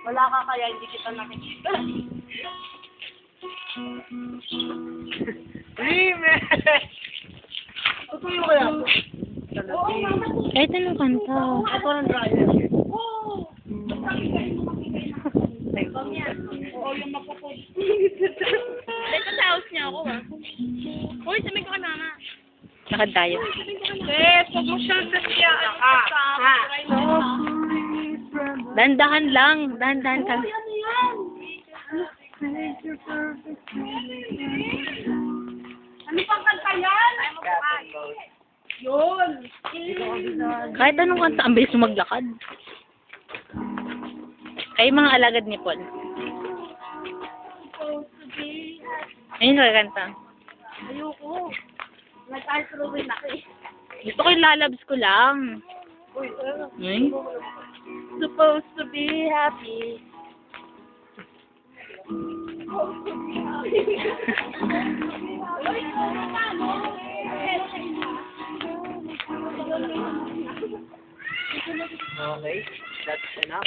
Wala ka kaya hindi kita nakikita. Rime! Tutuyo kaya ako. Oo, mama. Kahit anong kanta. Ito ng dryer. Oo. Oo, yung mapupod. Dito sa house niya ako ah. Uy, sabi ko kay mama. Lakad tayo. Bes, huwag mo siyang sasiyaan ka. Dandahan lang. Dandahan ka. Ano yan? Ano pang kanta yan? Yun. Kahit anong kanta, ang bilis mo maglakad. Kayo mga alagad ni Paul. Ayun ka kanta. Ayoko. Nag-altruin ako eh. Gusto ko yung lalabs ko lang. Ay? Supposed to be happy. Okay, that's enough.